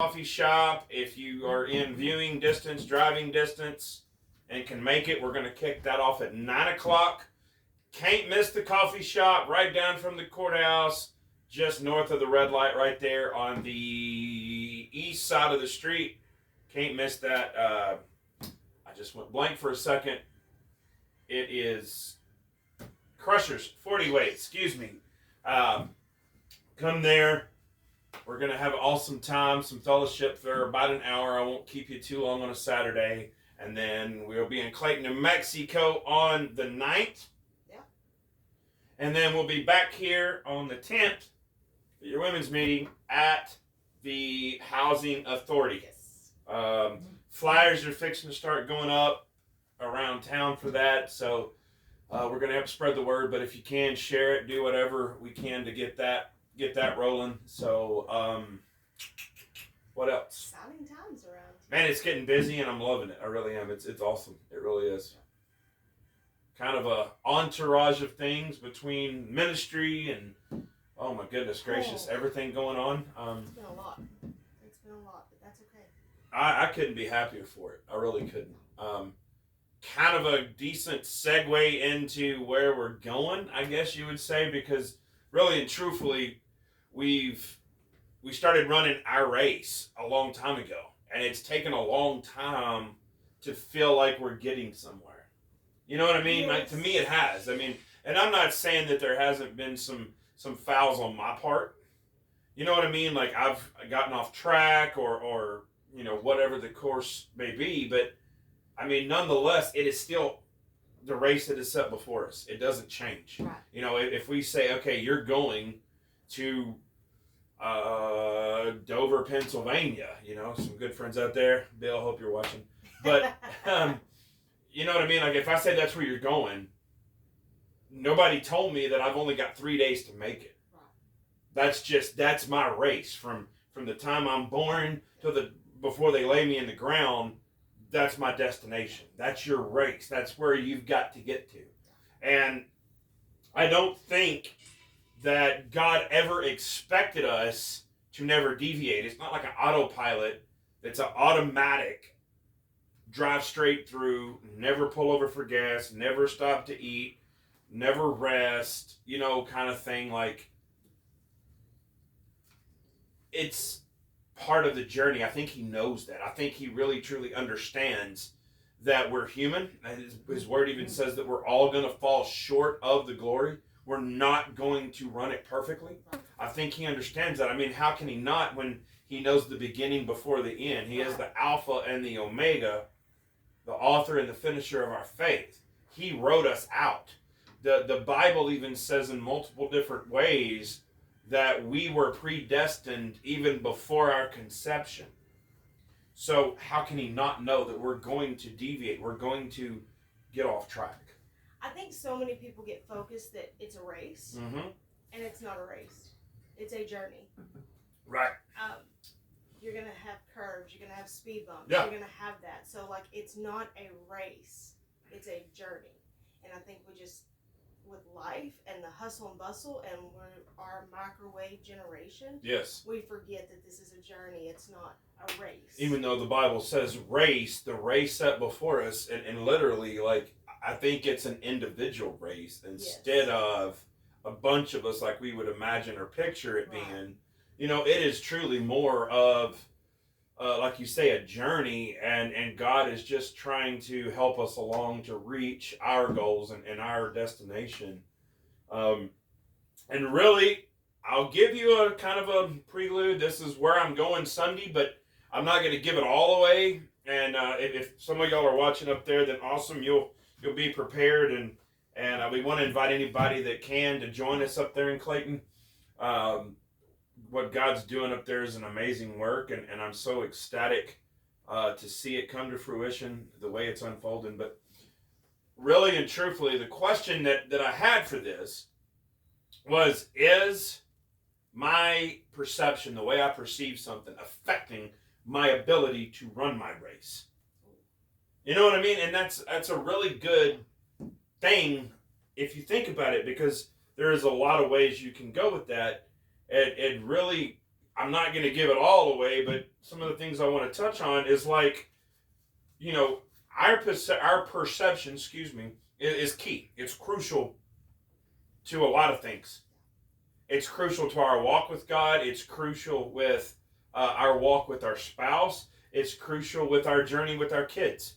coffee shop. If you are in viewing distance, driving distance, and can make it, we're going to kick that off at 9 o'clock. Can't miss the coffee shop right down from the courthouse, just north of the red light right there on the east side of the street. Can't miss that. I just went blank for a second. It is Crushers 40 weight, excuse me. Come there. We're going to have an awesome time, some fellowship for about an hour. I won't keep you too long on a Saturday. And then we'll be in Clayton, New Mexico on the 9th. Yeah. And then we'll be back here on the 10th for your women's meeting at the Housing Authority. Yes. Flyers are fixing to start going up around town for that. So we're going to have to spread the word. But if you can, share it, do whatever we can to get that rolling. So, what else? Exciting times around. Man, it's getting busy and I'm loving it. I really am. It's awesome. It really is. Kind of a entourage of things between ministry and, oh my goodness gracious, everything going on. It's been a lot. It's been a lot, but that's okay. I couldn't be happier for it. I really couldn't. Kind of a decent segue into where we're going, I guess you would say, because really and truthfully, we started running our race a long time ago, and it's taken a long time to feel like we're getting somewhere. You know what I mean? Yes. Like, to me, it has. I mean, and I'm not saying that there hasn't been some fouls on my part. You know what I mean? Like, I've gotten off track or you know, whatever the course may be, but I mean, nonetheless, it is still the race that is set before us. It doesn't change. Right. You know, if we say, okay, you're going to Dover, Pennsylvania, you know, some good friends out there. Bill, hope you're watching. But, you know what I mean? Like, if I say that's where you're going, nobody told me that I've only got 3 days to make it. Right. That's my race from the time I'm born to before they lay me in the ground. That's my destination. That's your race. That's where you've got to get to. And I don't think that God ever expected us to never deviate. It's not like an autopilot that's an automatic drive straight through, never pull over for gas, never stop to eat, never rest, you know, kind of thing. Like, it's part of the journey. I think he knows that. I think he really truly understands that we're human. His word even says that we're all going to fall short of the glory. We're not going to run it perfectly. I think he understands that. I mean, how can he not when he knows the beginning before the end? He is the Alpha and the Omega, the author and the finisher of our faith. He wrote us out. The Bible even says in multiple different ways that we were predestined even before our conception. So how can he not know that we're going to deviate? We're going to get off track. I think so many people get focused that it's a race, Mm-hmm. and it's not a race. It's a journey. Right. You're going to have curves. You're going to have speed bumps. Yeah. You're going to have that. So, like, it's not a race. It's a journey. And I think we just, with life and the hustle and bustle, and we're our microwave generation, Yes. we forget that this is a journey. It's not a race. Even though the Bible says race, the race set before us, and literally, like, I think it's an individual race instead of a bunch of us like we would imagine or picture it being. You know, it is truly more of, like you say, a journey, and God is just trying to help us along to reach our goals and our destination. And really, I'll give you a kind of a prelude. This is where I'm going Sunday, but I'm not going to give it all away. And if some of y'all are watching up there, then awesome. You'll be prepared, and we want to invite anybody that can to join us up there in Clayton. What God's doing up there is an amazing work, and I'm so ecstatic to see it come to fruition the way it's unfolding. But really and truthfully, the question that I had for this was, is my perception, the way I perceive something, affecting my ability to run my race? You know what I mean? And that's a really good thing if you think about it, because there is a lot of ways you can go with that. It really, I'm not going to give it all away, but some of the things I want to touch on is like, you know, our perception, is key. It's crucial to a lot of things. It's crucial to our walk with God. It's crucial with our walk with our spouse. It's crucial with our journey with our kids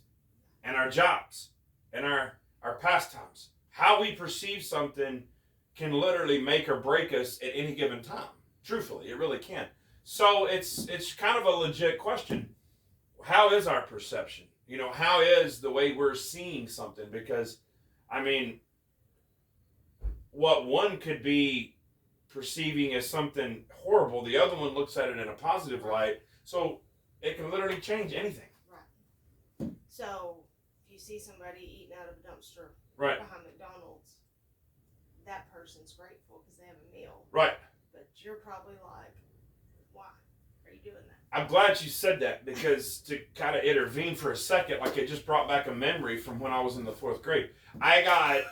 and our jobs and our pastimes. How we perceive something can literally make or break us at any given time. Truthfully, it really can. So it's kind of a legit question. How is our perception? You know, how is the way we're seeing something? Because, I mean, what one could be perceiving as something horrible, the other one looks at it in a positive light. So it can literally change anything. Right. So if you see somebody eating out of a dumpster right behind McDonald's, that person's grateful because they have a meal. Right. But you're probably like, why are you doing that? I'm glad you said that, because to kind of intervene for a second, like it just brought back a memory from when I was in the 4th grade. I got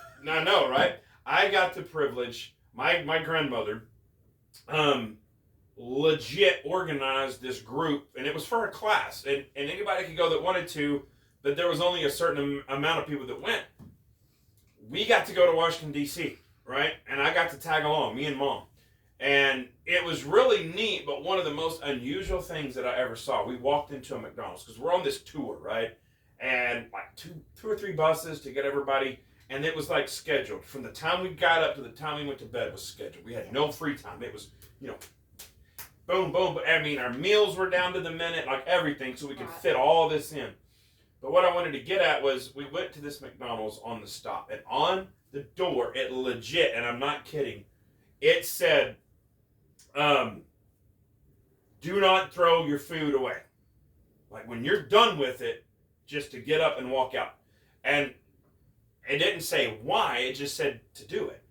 the privilege, my grandmother legit organized this group, and it was for a class, and anybody could go that wanted to, but there was only a certain amount of people that went. We got to go to Washington, D.C., right? And I got to tag along, me and Mom. And it was really neat, but one of the most unusual things that I ever saw, we walked into a McDonald's, because we're on this tour, right? And like two or three buses to get everybody, and it was like scheduled. From the time we got up to the time we went to bed was scheduled. We had no free time. It was, boom, boom. But I mean, our meals were down to the minute, like everything, so we could fit all this in. But what I wanted to get at was, we went to this McDonald's on the stop, and on the door, it legit, and I'm not kidding, it said, do not throw your food away. Like when you're done with it, just to get up and walk out. And it didn't say why, it just said to do it.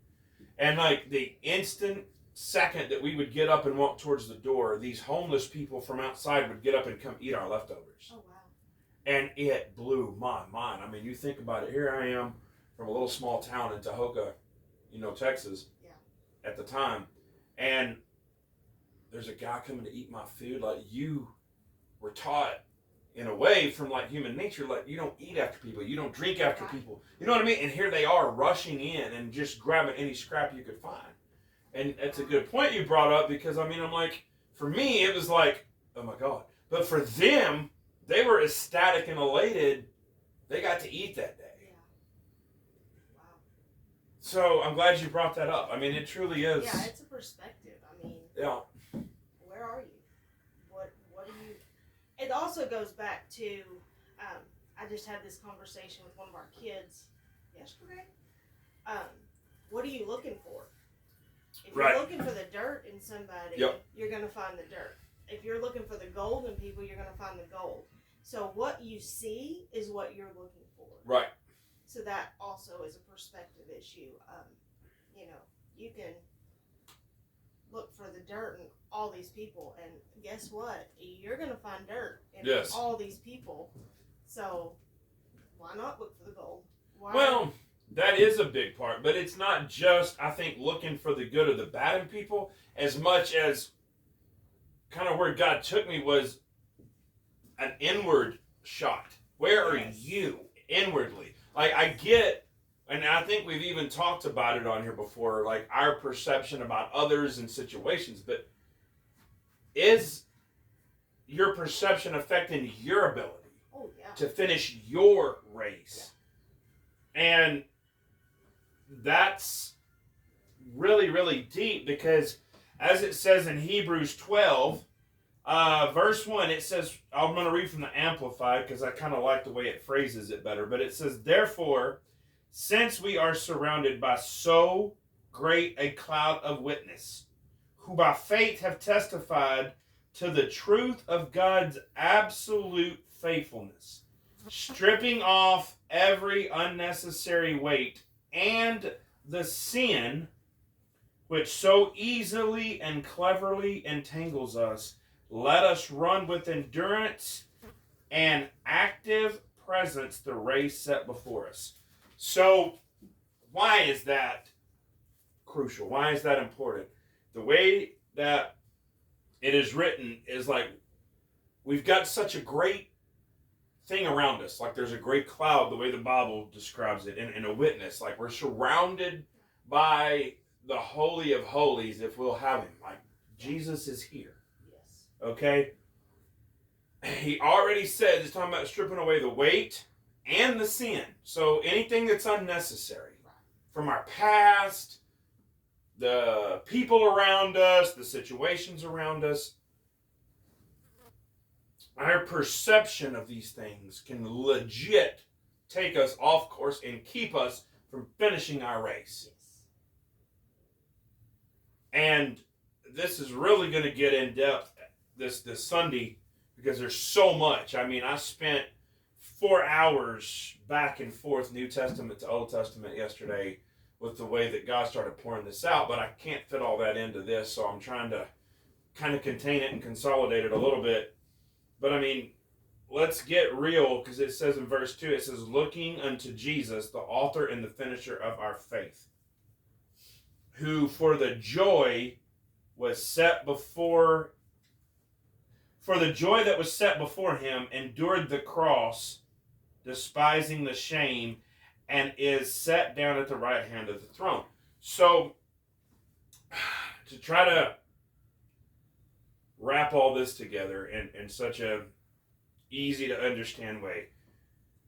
And like the instant second that we would get up and walk towards the door, these homeless people from outside would get up and come eat our leftovers. Oh, wow. And it blew my mind. I mean, you think about it. Here I am from a little small town in Tahoka, Texas, at the time. And there's a guy coming to eat my food. Like, you were taught in a way from like human nature, like you don't eat after people, you don't drink after people. You know what I mean? And here they are rushing in and just grabbing any scrap you could find. And that's a good point you brought up, because I mean, I'm like, for me, it was like, oh my God. But for them, they were ecstatic and elated. They got to eat that day. Yeah. Wow. So I'm glad you brought that up. I mean, it truly is. Yeah, it's a perspective. I mean, yeah. Where are you? What do you? It also goes back to, I just had this conversation with one of our kids yesterday. What are you looking for? If you're looking for the dirt in somebody, you're going to find the dirt. If you're looking for the gold in people, you're going to find the gold. So what you see is what you're looking for. Right. So that also is a perspective issue. You can look for the dirt in all these people, and guess what? You're going to find dirt in all these people. So why not look for the gold? Well, that is a big part, but it's not just, I think, looking for the good or the bad in people, as much as kind of where God took me was an inward shot. Where are you inwardly? Like, I get, and I think we've even talked about it on here before, like our perception about others and situations, but is your perception affecting your ability to finish your race? And that's really, really deep, because as it says in Hebrews 12, verse 1, it says, I'm going to read from the Amplified because I kind of like the way it phrases it better, but it says, therefore, since we are surrounded by so great a cloud of witness, who by faith have testified to the truth of God's absolute faithfulness, stripping off every unnecessary weight and the sin which so easily and cleverly entangles us, let us run with endurance and active presence the race set before us. So, why is that crucial? Why is that important? The way that it is written is like we've got such a great thing around us. Like there's a great cloud, the way the Bible describes it, and a witness. Like we're surrounded by the Holy of Holies if we'll have him. Like Jesus is here. Yes. Okay? He already said, he's talking about stripping away the weight and the sin. So anything that's unnecessary from our past, the people around us, the situations around us, our perception of these things can legit take us off course and keep us from finishing our race. Yes. And this is really going to get in depth this Sunday because there's so much. I mean, I spent 4 hours back and forth New Testament to Old Testament yesterday with the way that God started pouring this out, but I can't fit all that into this, so I'm trying to kind of contain it and consolidate it a little bit. But I mean, let's get real, because it says in verse 2, it says, looking unto Jesus, the author and the finisher of our faith, who for the joy was set before, for the joy that was set before him, endured the cross, despising the shame, and is set down at the right hand of the throne. So, to try to wrap all this together in such a easy to understand way,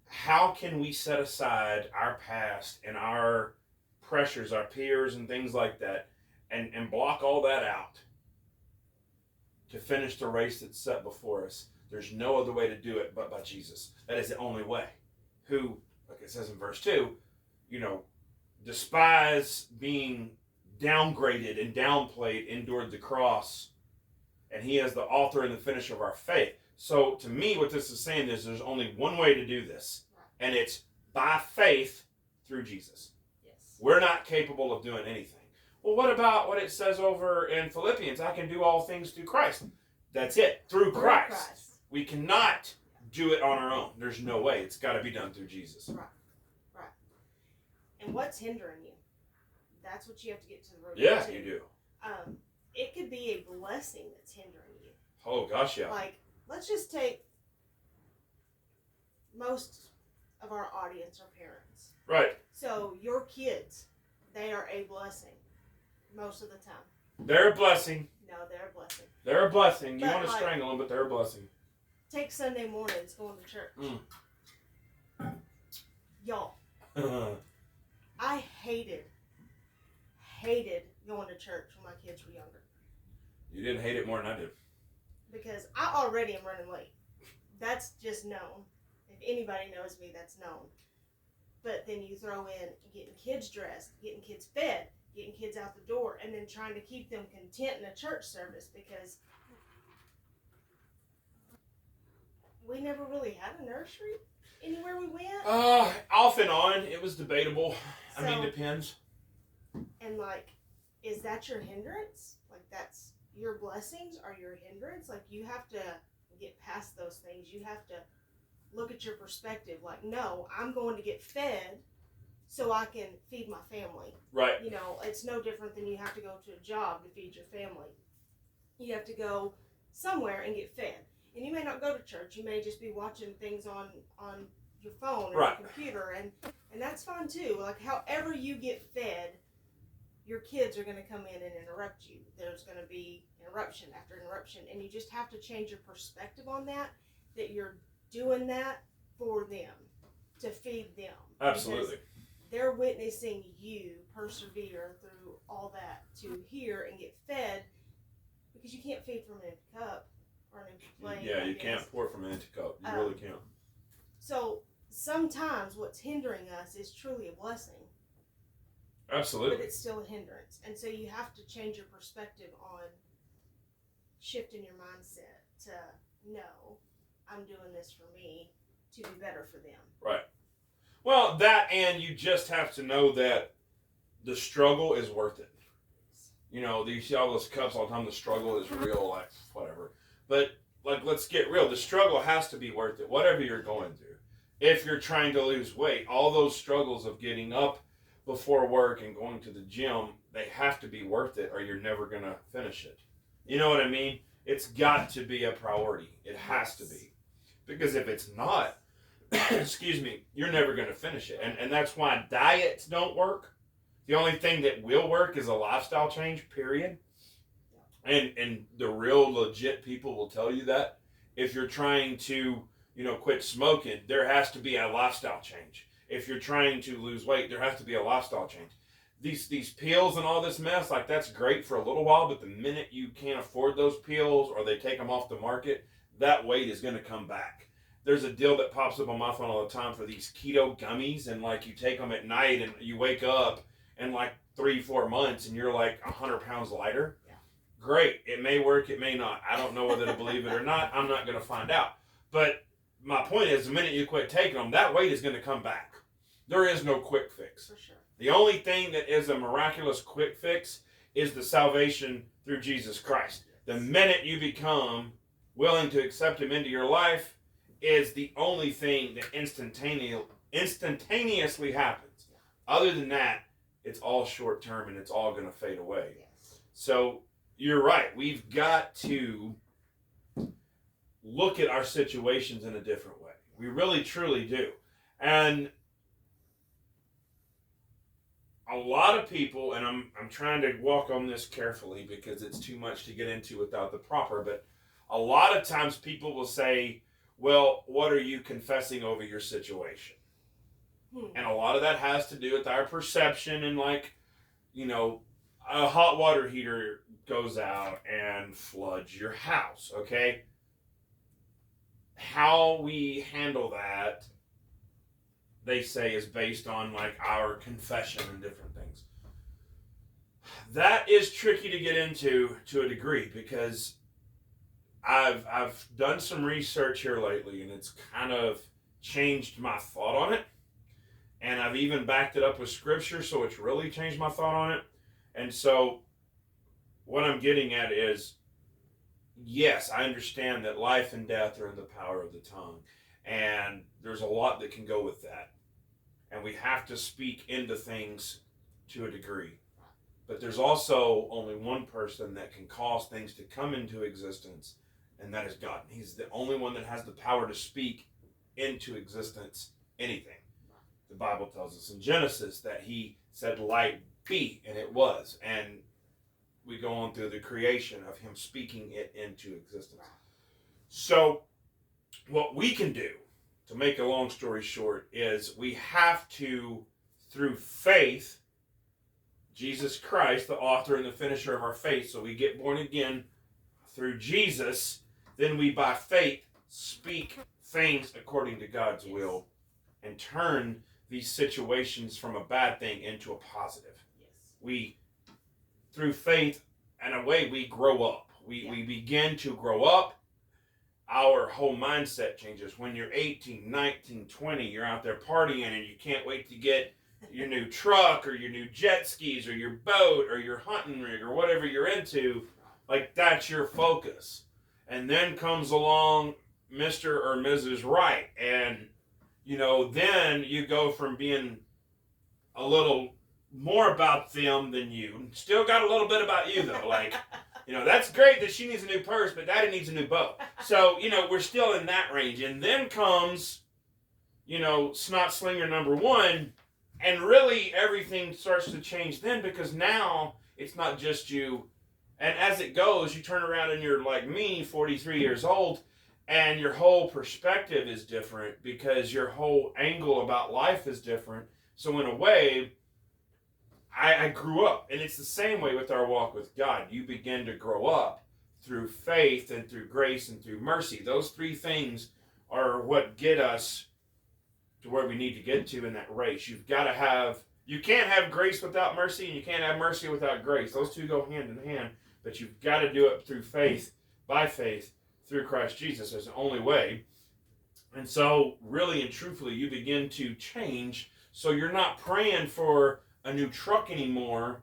how can we set aside our past and our pressures, our peers and things like that, and block all that out to finish the race that's set before us? There's no other way to do it but by Jesus. That is the only way. Who, like it says in verse 2, despise being downgraded and downplayed, endured the cross, and he is the author and the finisher of our faith. So to me, what this is saying is there's only one way to do this, and it's by faith through Jesus. Yes. We're not capable of doing anything. Well, what about what it says over in Philippians? I can do all things through Christ. That's it, through Christ. We cannot do it on our own. There's no way. It's got to be done through Jesus. Right. And what's hindering you? That's what you have to get to the root of. Yeah, you do. It could be a blessing that's hindering you. Oh, gosh, yeah. Like, let's just take most of our audience are parents. Right. So your kids, they are a blessing most of the time. They're a blessing. No, they're a blessing. They're a blessing. You But want to strangle them, but they're a blessing. Take Sunday mornings going to church. Y'all, I hated going to church when my kids were younger. You didn't hate it more than I did. Because I already am running late. That's just known. If anybody knows me, that's known. But then you throw in getting kids dressed, getting kids fed, getting kids out the door, and then trying to keep them content in a church service because we never really had a nursery anywhere we went. Off and on, it was debatable. So, I mean, depends. And like, is that your hindrance? Like, that's your blessings are your hindrance? Like, you have to get past those things. You have to look at your perspective. Like, no, I'm going to get fed so I can feed my family. Right. It's no different than you have to go to a job to feed your family. You have to go somewhere and get fed. And you may not go to church. You may just be watching things on your phone or right. your computer. And that's fine too. Like, however you get fed, your kids are going to come in and interrupt you. There's going to be interruption after interruption. And you just have to change your perspective on that you're doing that for them, to feed them. Absolutely. Because they're witnessing you persevere through all that to hear and get fed, because you can't feed from an empty cup or an empty plate. Yeah, you can't pour from an empty cup. You really can't. So sometimes what's hindering us is truly a blessing. Absolutely. But it's still a hindrance. And so you have to change your perspective on shifting your mindset to, no, I'm doing this for me to be better for them. Right. Well, that, and you just have to know that the struggle is worth it. You see all those cups all the time, the struggle is real, like, whatever. But, like, let's get real. The struggle has to be worth it, whatever you're going through. If you're trying to lose weight, all those struggles of getting up before work and going to the gym, they have to be worth it, or you're never going to finish it. You know what I mean? It's got to be a priority. It has to be. Because if it's not, excuse me, you're never going to finish it. And that's why diets don't work. The only thing that will work is a lifestyle change, period. And the real legit people will tell you that. If you're trying to, quit smoking, there has to be a lifestyle change. If you're trying to lose weight, there has to be a lifestyle change. These pills and all this mess, like, that's great for a little while, but the minute you can't afford those pills or they take them off the market, that weight is going to come back. There's a deal that pops up on my phone all the time for these keto gummies, and like you take them at night and you wake up in like 3-4 months and you're like 100 pounds lighter. Yeah. Great. It may work, it may not. I don't know whether to believe it or not. I'm not going to find out. But my point is, the minute you quit taking them, that weight is going to come back. There is no quick fix. For sure. The only thing that is a miraculous quick fix is the salvation through Jesus Christ. The minute you become willing to accept Him into your life is the only thing that instantaneously happens. Other than that, it's all short term and it's all going to fade away. Yes. So you're right. We've got to look at our situations in a different way. We really, truly do. And a lot of people, and I'm trying to walk on this carefully because it's too much to get into without the proper, but a lot of times people will say, well, what are you confessing over your situation? And a lot of that has to do with our perception, and like, a hot water heater goes out and floods your house, okay? How we handle that, they say, is based on like our confession and different things. That is tricky to get into to a degree, because I've done some research here lately, and it's kind of changed my thought on it. And I've even backed it up with scripture, so it's really changed my thought on it. And so what I'm getting at is, yes, I understand that life and death are in the power of the tongue. And there's a lot that can go with that. And we have to speak into things to a degree. But there's also only one person that can cause things to come into existence, and that is God. He's the only one that has the power to speak into existence anything. The Bible tells us in Genesis that He said, light be, and it was. And we go on through the creation of Him speaking it into existence. So what we can do, to make a long story short, is we have to, through faith, Jesus Christ, the author and the finisher of our faith, so we get born again through Jesus, then we by faith speak things according to God's will and turn these situations from a bad thing into a positive. Yes. We, through faith, in a way, we grow up. We begin to grow up. Our whole mindset changes. When you're 18, 19, 20, you're out there partying and you can't wait to get your new truck or your new jet skis or your boat or your hunting rig or whatever you're into. Like, that's your focus. And then comes along Mr. or Mrs. Right, and then you go from being a little more about them than you. Still got a little bit about you, though. Like, that's great that she needs a new purse, but Daddy needs a new boat. So, we're still in that range. And then comes, Snot Slinger number 1, and really everything starts to change then, because now it's not just you. And as it goes, you turn around and you're like me, 43 years old, and your whole perspective is different because your whole angle about life is different. So in a way, I grew up. And it's the same way with our walk with God. You begin to grow up through faith and through grace and through mercy. Those 3 things are what get us to where we need to get to in that race. You can't have grace without mercy, and you can't have mercy without grace. Those 2 go hand in hand, but you've got to do it through faith, by faith, through Christ Jesus. That's the only way. And so, really and truthfully, you begin to change. So you're not praying for a new truck anymore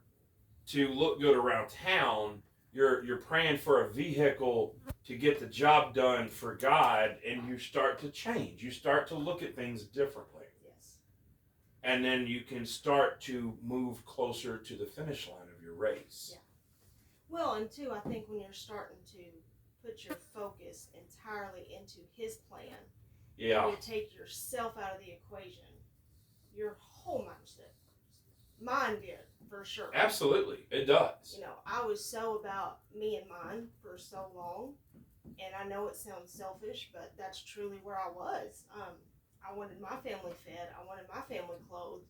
to look good around town. You're praying for a vehicle to get the job done for God, and you start to change. You start to look at things differently. Yes. And then you can start to move closer to the finish line of your race. Yeah. Well, and too, I think when you're starting to put your focus entirely into his plan, Yeah. and you take yourself out of the equation, your whole mindset, mine did, for sure. Absolutely. It does. You know, I was so about me and mine for so long, and I know it sounds selfish, but that's truly where I was. I wanted my family fed, I wanted my family clothed,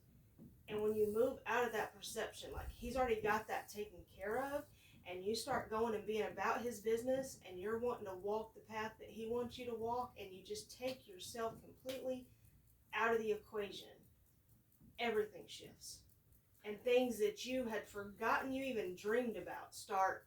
and when you move out of that perception, like he's already got that taken care of, and you start going and being about his business, and you're wanting to walk the path that he wants you to walk, and you just take yourself completely out of the equation, everything shifts. And things that you had forgotten you even dreamed about start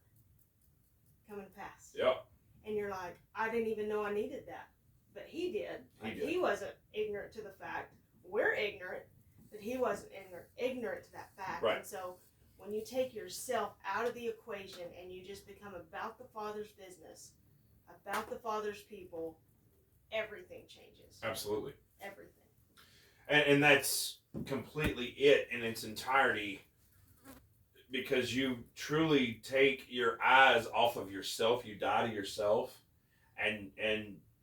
coming to pass. Yep. And you're like, I didn't even know I needed that. But he did. Like, he wasn't ignorant to the fact. We're ignorant, but he wasn't ignorant to that fact. Right. And so when you take yourself out of the equation and you just become about the Father's business, about the Father's people, everything changes. Absolutely. Everything. And that's completely it in its entirety, because you truly take your eyes off of yourself, you die to yourself, and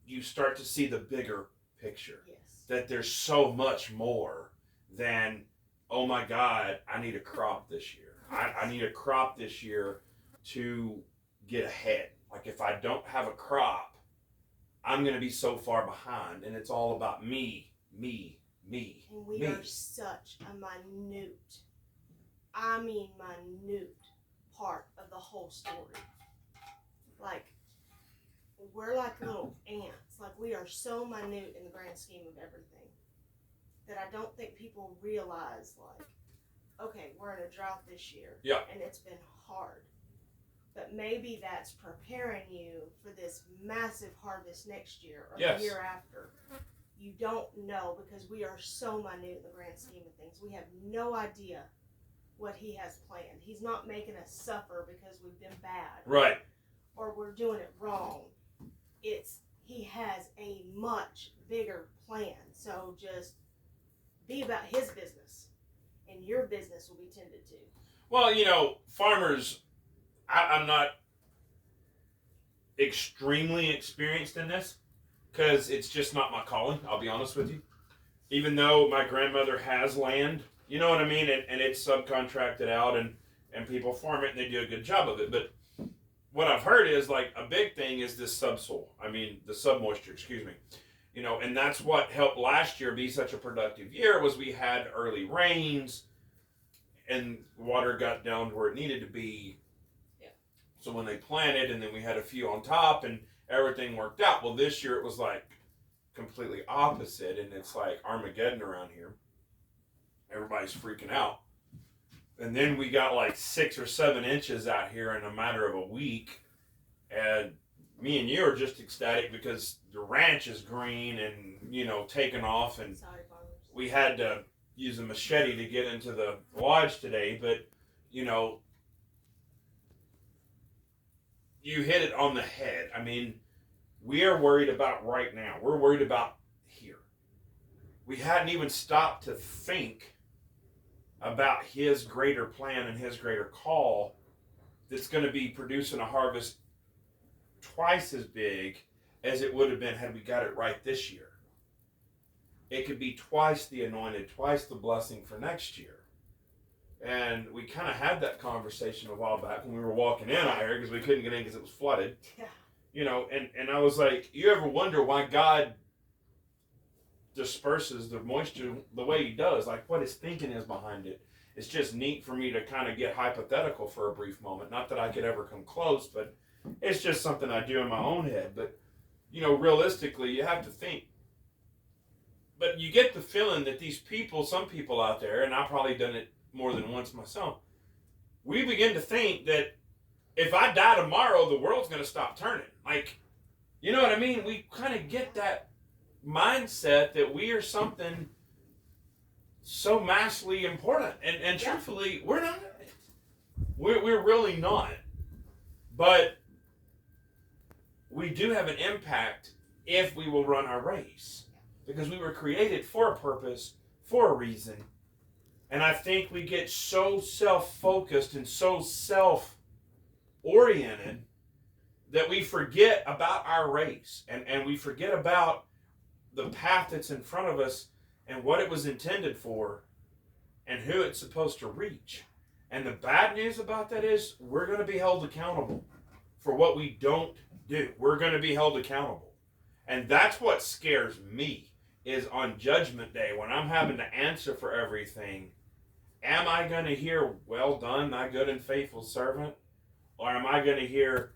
you start to see the bigger picture. Yes. That there's so much more than, oh my God, I need a crop this year. I need a crop this year to get ahead. Like if I don't have a crop, I'm going to be so far behind, and it's all about me. And we are such a minute part of the whole story. Like, we're like little ants. Like, we are so minute in the grand scheme of everything that I don't think people realize, like, okay, we're in a drought this year. Yeah. And it's been hard. But maybe that's preparing you for this massive harvest next year or Yes. the year after. You don't know, because we are so minute in the grand scheme of things. We have no idea what he has planned. He's not making us suffer because we've been bad. Right. Or we're doing it wrong. He has a much bigger plan. So just be about his business, and your business will be tended to. Well, you know, farmers, I'm not extremely experienced in this, because it's just not my calling, I'll be honest with you. Even though my grandmother has land, you know what I mean? And it's subcontracted out, and people farm it, and they do a good job of it. But what I've heard is, like, a big thing is this subsoil. I mean, the submoisture, excuse me. You know, and that's what helped last year be such a productive year, was we had early rains, and water got down to where it needed to be. Yeah. So when they planted, and then we had a few on top, and everything worked out. Well, this year it was like completely opposite, and it's like Armageddon around here. Everybody's freaking out. And then we got like 6 or 7 inches out here in a matter of a week, and me and you are just ecstatic because the ranch is green and, you know, taking off, and Sorry, farmers. we had to use a machete to get into the lodge today. But, you know, you hit it on the head. I mean, we are worried about right now. We're worried about here. We hadn't even stopped to think about his greater plan and his greater call that's going to be producing a harvest twice as big as it would have been had we got it right this year. It could be twice the anointed, twice the blessing for next year. And we kind of had that conversation a while back when we were walking in out here, because we couldn't get in because it was flooded. Yeah. You know, and I was like, you ever wonder why God disperses the moisture the way he does? Like, what his thinking is behind it. It's just neat for me to kind of get hypothetical for a brief moment. Not that I could ever come close, but it's just something I do in my own head. But, you know, realistically, you have to think. But you get the feeling that these people, some people out there, and I've probably done it more than once myself, we begin to think that if I die tomorrow, the world's going to stop turning. Like, you know what I mean? We kind of get that mindset that we are something so massively important. And truthfully, we're not. We're really not. But we do have an impact if we will run our race. Because we were created for a purpose, for a reason. And I think we get so self-focused and so self-oriented that we forget about our race, and we forget about the path that's in front of us and what it was intended for and who it's supposed to reach. And the bad news about that is we're going to be held accountable for what we don't do. We're going to be held accountable. And that's what scares me, is on Judgment Day when I'm having to answer for everything. Am I going to hear, "Well done, thy good and faithful servant"? Or am I going to hear,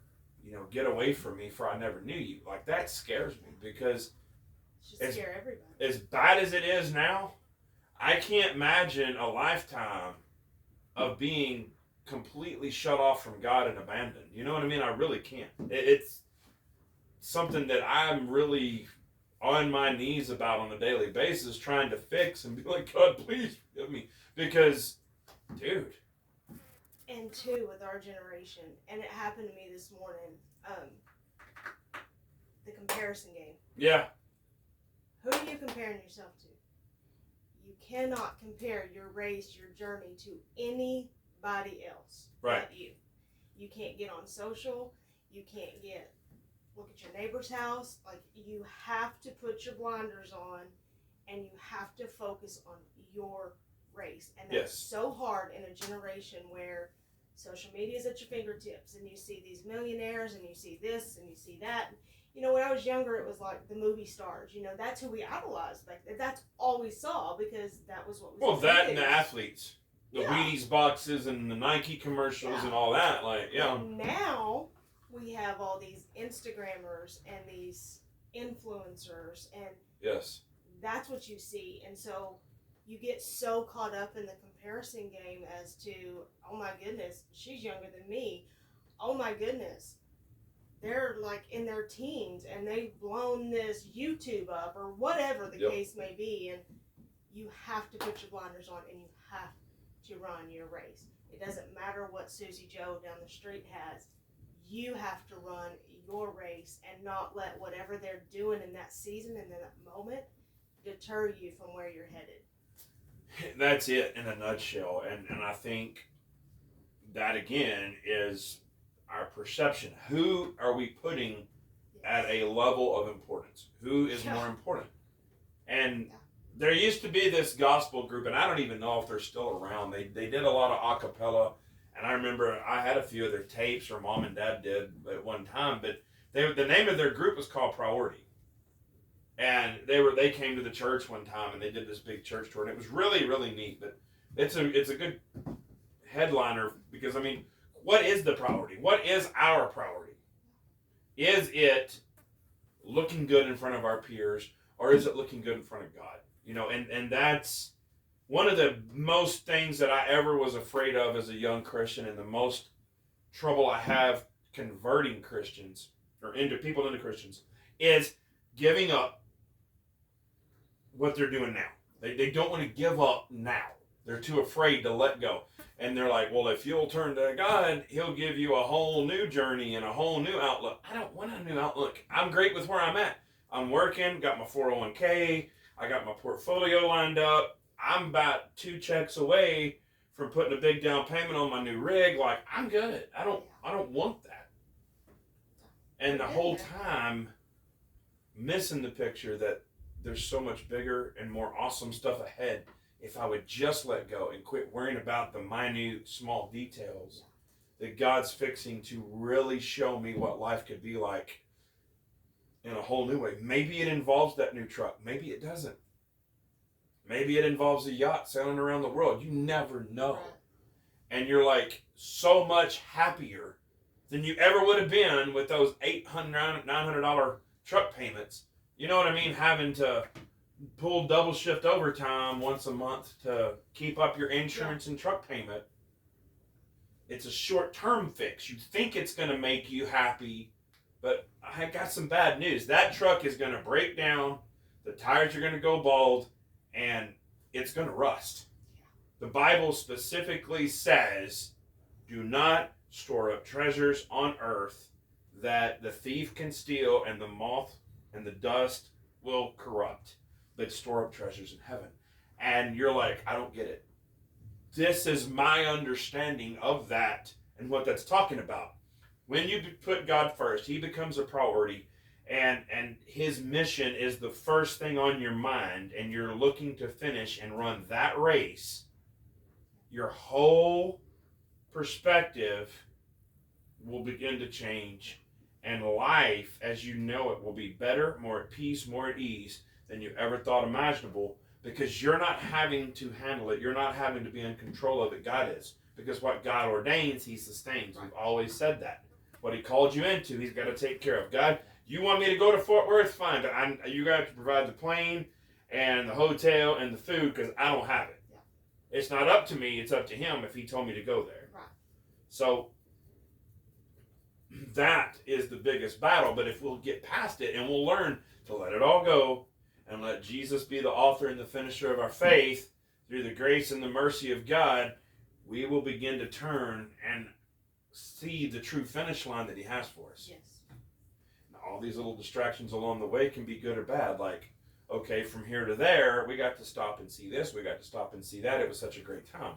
"Get away from me, for I never knew you"? Like, that scares me, because It should scare everybody. as bad as it is now, I can't imagine a lifetime of being completely shut off from God and abandoned. You know what I mean? I really can't. It's something that I'm really on my knees about on a daily basis, trying to fix and be like, "God, please forgive me." Because, dude. And two, with our generation, and it happened to me this morning, the comparison game. Yeah. Who are you comparing yourself to? You cannot compare your race, your journey to anybody else but you. You can't get on social. You can't look at your neighbor's house. Like, you have to put your blinders on, and you have to focus on your race. And that's so hard in a generation where social media is at your fingertips, and you see these millionaires, and you see this, and you see that. When I was younger, it was like the movie stars. That's who we idolized. Like, that's all we saw, because that was what was. Well, that and the athletes, the Wheaties boxes and the Nike commercials and all that. And now we have all these Instagrammers and these influencers, and that's what you see. And so you get so caught up in the comparison game as to, "Oh my goodness, she's younger than me. Oh my goodness, they're like in their teens and they've blown this YouTube up," or whatever the case may be. And you have to put your blinders on, and you have to run your race. It doesn't matter what Susie Joe down the street has. You have to run your race and not let whatever they're doing in that season and in that moment deter you from where you're headed. That's it in a nutshell. And I think that, again, is our perception. Who are we putting at a level of importance? Who is more important? And there used to be this gospel group, and I don't even know if they're still around. They did a lot of a cappella, and I remember I had a few of their tapes, or Mom and Dad did at one time, but the name of their group was called Priority. And they came to the church one time, and they did this big church tour, and it was really, really neat. But it's a good headliner, because, I mean, what is the priority? What is our priority? Is it looking good in front of our peers, or is it looking good in front of God? And that's one of the most things that I ever was afraid of as a young Christian, and the most trouble I have converting Christians, or people into Christians, is giving up what they're doing now. They don't want to give up now. They're too afraid to let go. And they're like, "Well, if you'll turn to God, He'll give you a whole new journey and a whole new outlook." I don't want a new outlook. I'm great with where I'm at. I'm working, got my 401k, I got my portfolio lined up. I'm about 2 checks away from putting a big down payment on my new rig. Like, I'm good. I don't want that. And the whole time missing the picture that there's so much bigger and more awesome stuff ahead if I would just let go and quit worrying about the minute, small details that God's fixing to really show me what life could be like in a whole new way. Maybe it involves that new truck. Maybe it doesn't. Maybe it involves a yacht sailing around the world. You never know. And you're like so much happier than you ever would have been with those $800, $900 truck payments. You know what I mean? Having to pull double shift overtime once a month to keep up your insurance and truck payment. It's a short-term fix. You think it's going to make you happy, but I got some bad news. That truck is going to break down, the tires are going to go bald, and it's going to rust. The Bible specifically says, do not store up treasures on earth that the thief can steal and the moth and the dust will corrupt, but store up treasures in heaven. And you're like, I don't get it. This is my understanding of that and what that's talking about. When you put God first, he becomes a priority, and his mission is the first thing on your mind, and you're looking to finish and run that race, your whole perspective will begin to change, and life as you know it will be better, more at peace, more at ease than you ever thought imaginable, because you're not having to handle it. You're not having to be in control of it. God is. Because what God ordains, he sustains. We've always said that. What he called you into, he's got to take care of. God, you want me to go to Fort Worth? Fine, but you got to provide the plane and the hotel and the food, because I don't have it. Yeah. It's not up to me. It's up to him if he told me to go there. Right. So that is the biggest battle. But if we'll get past it and we'll learn to let it all go and let Jesus be the author and the finisher of our faith through the grace and the mercy of God, we will begin to turn and see the true finish line that he has for us. Yes. Now, all these little distractions along the way can be good or bad. Like, okay, from here to there, we got to stop and see this. We got to stop and see that. It was such a great time.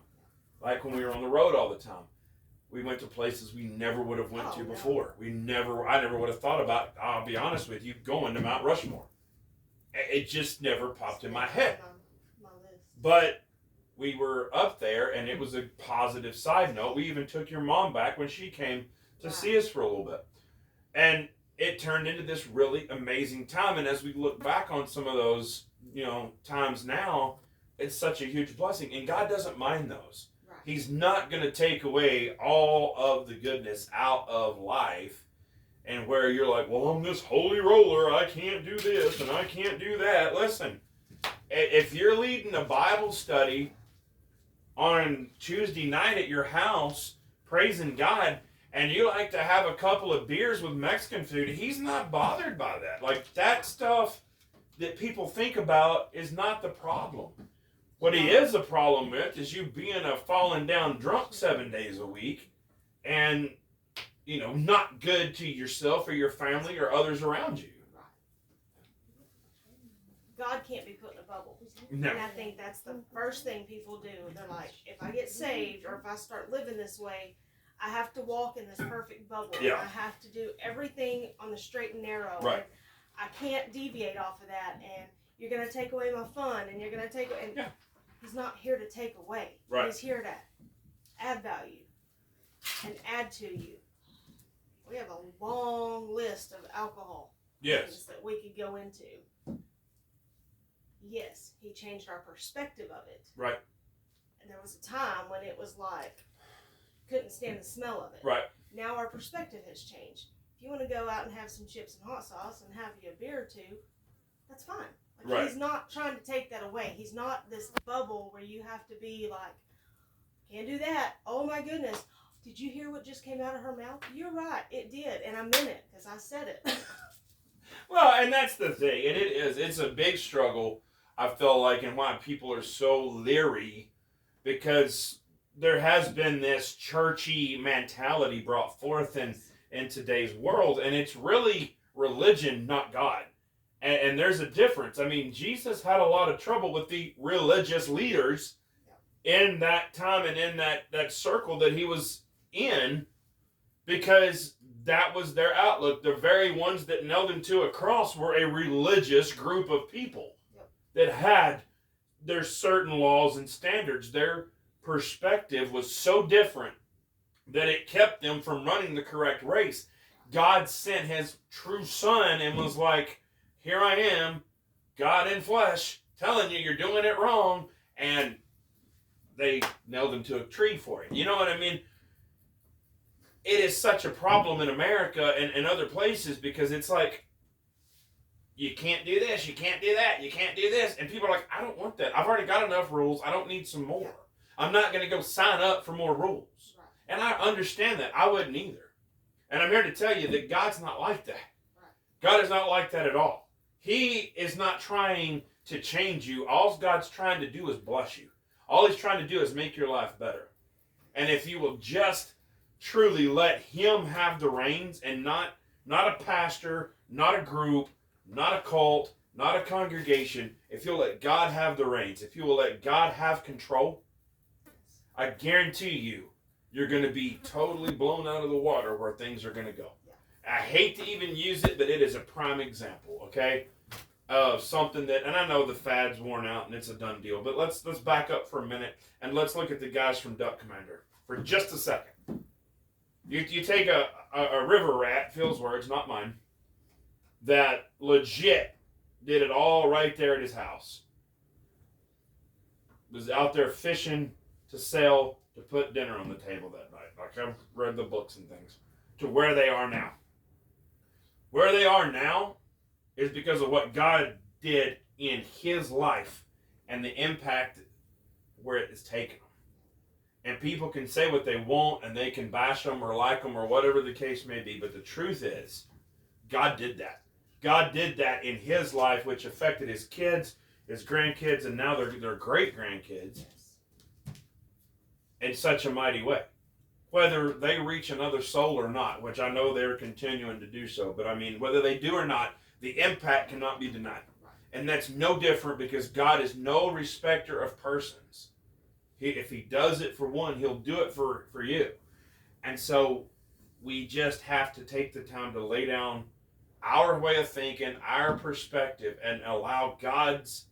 Like when we were on the road all the time. We went to places we never would have went to before. I never would have thought about, I'll be honest with you, going to Mount Rushmore. It just never popped in my head. But we were up there, and it was a positive side note. We even took your mom back when she came to see us for a little bit. And it turned into this really amazing time. And as we look back on some of those, times now, it's such a huge blessing. And God doesn't mind those. Right. He's not going to take away all of the goodness out of life. And where you're like, well, I'm this holy roller, I can't do this and I can't do that. Listen, if you're leading a Bible study on Tuesday night at your house, praising God, and you like to have a couple of beers with Mexican food, he's not bothered by that. Like, that stuff that people think about is not the problem. What he is the problem with is you being a fallen down drunk 7 days a week and not good to yourself or your family or others around you. God can't be put in a bubble. No. And I think that's the first thing people do. They're like, if I get saved or if I start living this way, I have to walk in this perfect bubble. Yeah. I have to do everything on the straight and narrow. Right. And I can't deviate off of that. And you're going to take away my fun. And you're going to take away. And he's not here to take away. Right. He's here to add value and add to you. We have a long list of alcohol things that we could go into. Yes, he changed our perspective of it. Right. And there was a time when it was like, couldn't stand the smell of it. Right. Now our perspective has changed. If you want to go out and have some chips and hot sauce and have you a beer or two, that's fine. Like, right. He's not trying to take that away. He's not this bubble where you have to be like, can't do that. Oh my goodness. Did you hear what just came out of her mouth? You're right, it did, and I meant it, because I said it. Well, and that's the thing, and it's a big struggle, I feel like, and why people are so leery, because there has been this churchy mentality brought forth in today's world, and it's really religion, not God. And there's a difference. I mean, Jesus had a lot of trouble with the religious leaders in that time and in that circle that he was in, because that was their outlook. The very ones that nailed him to a cross were a religious group of people that had their certain laws and standards. Their perspective was so different that it kept them from running the correct race. God sent his true son and was like, here I am, God in flesh, telling you you're doing it wrong, and they nailed him to a tree for it. You know what I mean? It is such a problem in America and other places, because it's like, you can't do this, you can't do that, you can't do this. And people are like, I don't want that. I've already got enough rules. I don't need some more. I'm not going to go sign up for more rules. Right. And I understand that. I wouldn't either. And I'm here to tell you that God's not like that. Right. God is not like that at all. He is not trying to change you. All God's trying to do is bless you. All he's trying to do is make your life better. And if you will just truly let him have the reins, and not a pastor, not a group, not a cult, not a congregation. If you'll let God have the reins, if you will let God have control, I guarantee you, you're going to be totally blown out of the water where things are going to go. Yeah. I hate to even use it, but it is a prime example, okay, of something that, and I know the fad's worn out and it's a done deal, but let's back up for a minute and let's look at the guys from Duck Commander for just a second. You take a river rat, Phil's words, not mine, that legit did it all right there at his house. Was out there fishing to sell, to put dinner on the table that night. Like, I've read the books and things. To where they are now. Where they are now is because of what God did in his life and the impact where it has taken them. And people can say what they want and they can bash them or like them or whatever the case may be. But the truth is, God did that. God did that in his life, which affected his kids, his grandkids, and now their great-grandkids in such a mighty way. Whether they reach another soul or not, which I know they're continuing to do so, but I mean, whether they do or not, the impact cannot be denied. And that's no different because God is no respecter of persons. If he does it for one, he'll do it for you. And so we just have to take the time to lay down our way of thinking, our perspective, and allow God's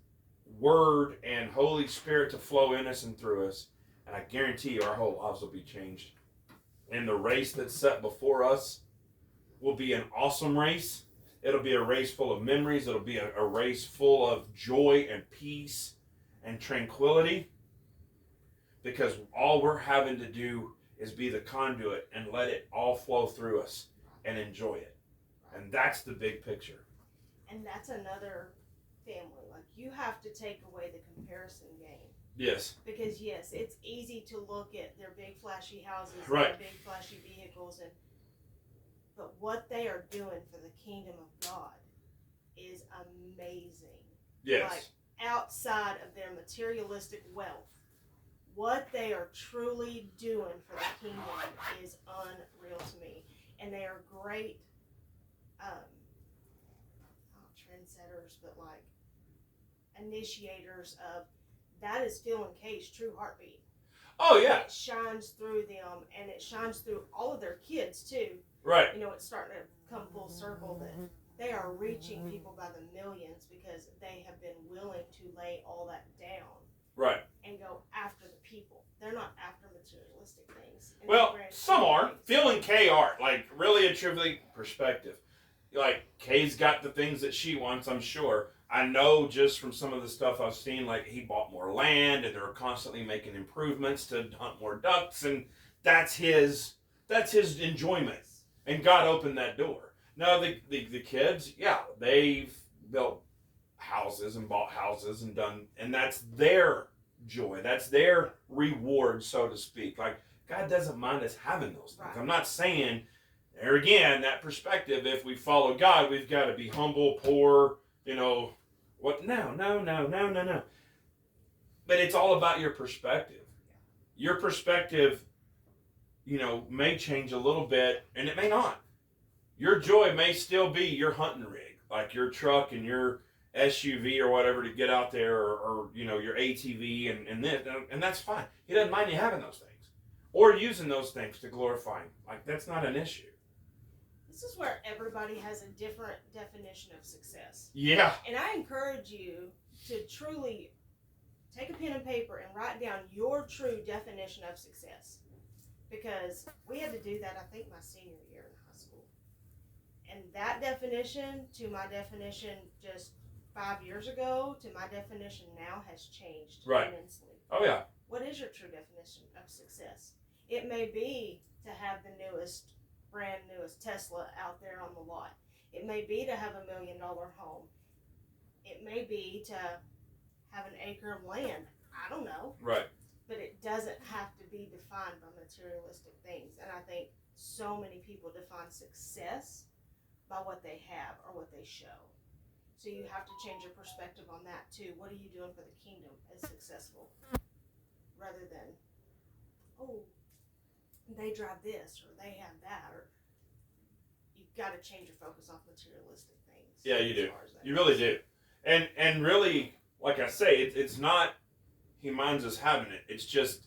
Word and Holy Spirit to flow in us and through us. And I guarantee you our whole lives will be changed. And the race that's set before us will be an awesome race. It'll be a race full of memories. It'll be a race full of joy and peace and tranquility. Because all we're having to do is be the conduit and let it all flow through us and enjoy it. And that's the big picture. And that's another family. Like, you have to take away the comparison game. Yes. Because, yes, it's easy to look at their big flashy houses, right, their big flashy vehicles, but what they are doing for the kingdom of God is amazing. Yes. Like, outside of their materialistic wealth, what they are truly doing for the kingdom is unreal to me. And they are great, not trendsetters, but like initiators of, that is Phil and Kay's true heartbeat. Oh, yeah. It shines through them, and it shines through all of their kids, too. Right. You know, it's starting to come full circle that they are reaching people by the millions because they have been willing to lay all that down. Right. And go after the people. They're not after materialistic things. Well, some are. Phil and Kay are. Like, really a truly perspective. Like, Kay's got the things that she wants, I'm sure. I know just from some of the stuff I've seen, like, he bought more land and they're constantly making improvements to hunt more ducks, and that's his enjoyment. And God opened that door. Now, the kids, yeah, they've built houses and bought houses and done, and that's their joy. That's their reward, so to speak. Like, God doesn't mind us having those things. Right. I'm not saying, there again, that perspective, if we follow God, we've got to be humble, poor, you know, what? No. But it's all about your perspective. Your perspective, you know, may change a little bit, and it may not. Your joy may still be your hunting rig, like your truck and your SUV or whatever to get out there, or you know, your ATV and that's fine. He doesn't mind you having those things or using those things to glorify him. Like, that's not an issue. This is where everybody has a different definition of success. Yeah. And I encourage you to truly take a pen and paper and write down your true definition of success. Because we had to do that, I think, my senior year in high school. And that definition to my definition just 5 years ago to my definition now has changed immensely. Oh, yeah. What is your true definition of success? It may be to have the brand newest Tesla out there on the lot. It may be to have $1 million home. It may be to have an acre of land. I don't know. Right. But it doesn't have to be defined by materialistic things. And I think so many people define success by what they have or what they show. So you have to change your perspective on that too. What are you doing for the kingdom as successful? Rather than, oh, they drive this or they have that, or you've got to change your focus off materialistic things. Yeah, you do. You really do. And really, like I say, it's not he minds us having it. It's just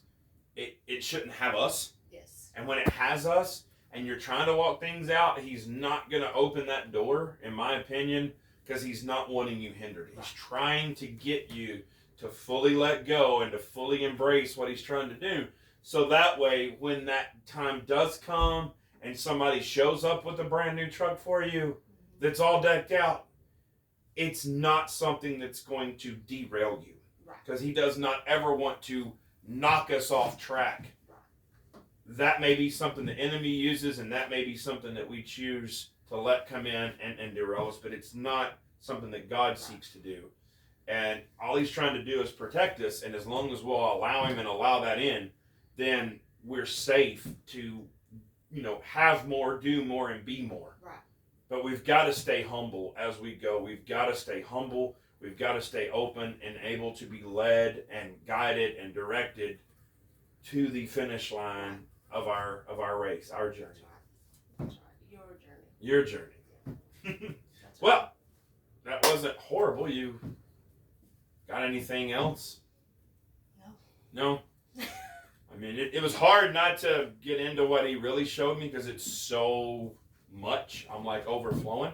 it shouldn't have us. Yes. And when it has us, and you're trying to walk things out, he's not going to open that door, in my opinion, because he's not wanting you hindered. He's trying to get you to fully let go and to fully embrace what he's trying to do. So that way, when that time does come and somebody shows up with a brand new truck for you that's all decked out, it's not something that's going to derail you. Because he does not ever want to knock us off track. That may be something the enemy uses, and that may be something that we choose to let come in and derail us, but it's not something that God seeks to do. And all he's trying to do is protect us, and as long as we'll allow him and allow that in, then we're safe to, have more, do more, and be more. Right. But we've got to stay humble as we go. We've got to stay humble. We've got to stay open and able to be led and guided and directed to the finish line of our race, our journey. That's right. Your journey. Well, that wasn't horrible. You got anything else? No? I mean, it was hard not to get into what he really showed me because it's so much. I'm like overflowing.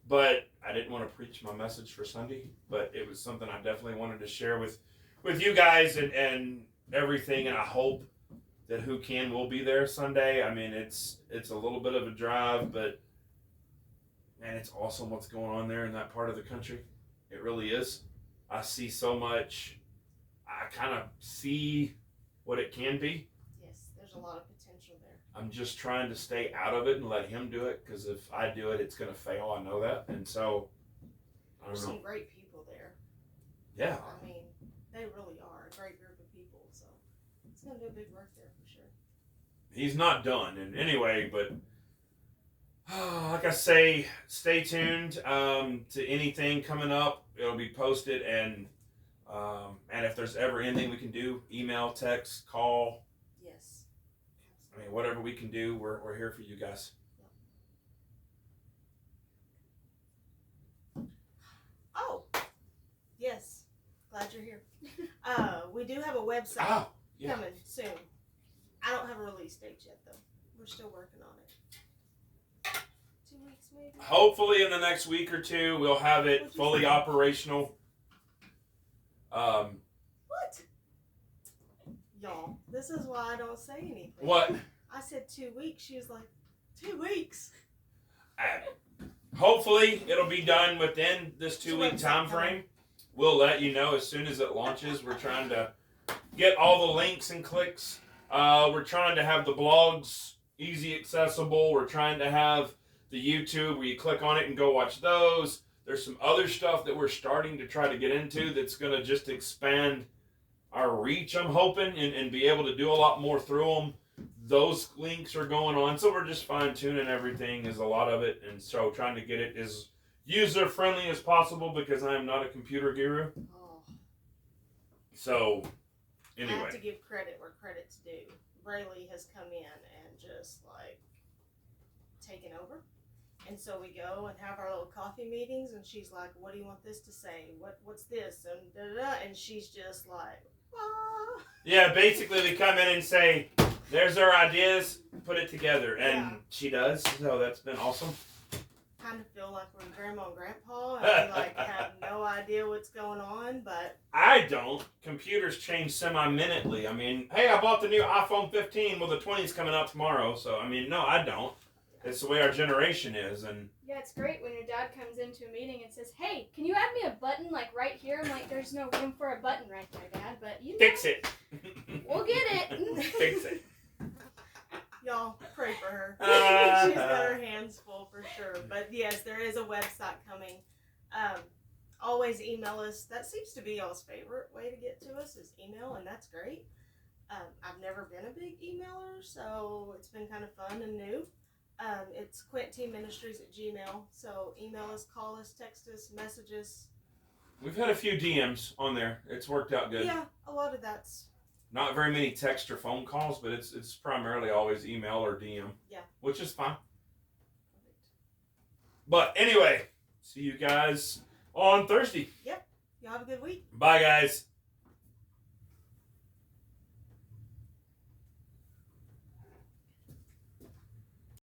But I didn't want to preach my message for Sunday. But it was something I definitely wanted to share with you guys and everything. And I hope that who can will be there Sunday. I mean, it's a little bit of a drive, but man, it's awesome what's going on there in that part of the country. It really is. I see so much. I kind of see what it can be. Yes, there's a lot of potential there. I'm just trying to stay out of it and let him do it, because if I do it, it's going to fail. I know that. And so, I There's don't know. some great people there. Yeah. I mean, they really are a great group of people, so it's going to do a big work there for sure. He's not done. And anyway, but like I say, stay tuned to anything coming up. It'll be posted, and if there's ever anything we can do, email, text, call. Yes. I mean, whatever we can do, we're here for you guys. Oh, yes. Glad you're here. We do have a website coming soon. I don't have a release date yet, though. We're still working on it. 2 weeks, maybe? Hopefully in the next week or two, we'll have it fully operational. What? Y'all, this is why I don't say anything. What? I said 2 weeks. She was like, 2 weeks? Hopefully it'll be done within this 2-week time frame. We'll let you know as soon as it launches. We're trying to get all the links and clicks. We're trying to have the blogs easy accessible. We're trying to have the YouTube where you click on it and go watch those. There's some other stuff that we're starting to try to get into that's going to just expand our reach, I'm hoping, and be able to do a lot more through them. Those links are going on, so we're just fine-tuning everything, is a lot of it, and so trying to get it as user-friendly as possible, because I am not a computer guru. Oh. So, anyway. I have to give credit where credit's due. Braylee has come in and just, taken over. And so we go and have our little coffee meetings, and she's like, what do you want this to say? What's this? And da-da-da. And she's just like, ah. Yeah, basically we come in and say, there's our ideas, put it together. And she does, so that's been awesome. Kind of feel like we're grandma and grandpa, and we have no idea what's going on, but... I don't. Computers change semi-minutely. I mean, hey, I bought the new iPhone 15, well, the 20's coming out tomorrow, so, I mean, no, I don't. It's the way our generation is, and... Yeah, it's great when your dad comes into a meeting and says, hey, can you add me a button, right here? I'm like, there's no room for a button right there, Dad, but you know. Fix it. We'll get it. Fix it. Y'all, pray for her. She's got her hands full for sure. But yes, there is a website coming. Always email us. That seems to be y'all's favorite way to get to us is email, and that's great. I've never been a big emailer, so it's been kind of fun and new. It's QuintTeamMinistries@gmail. So email us, call us, text us, message us. We've had a few DMs on there. It's worked out good. Yeah, a lot of that's... Not very many text or phone calls, but it's primarily always email or DM. Yeah. Which is fine. Perfect. But anyway, see you guys on Thursday. Yep. Y'all have a good week. Bye, guys.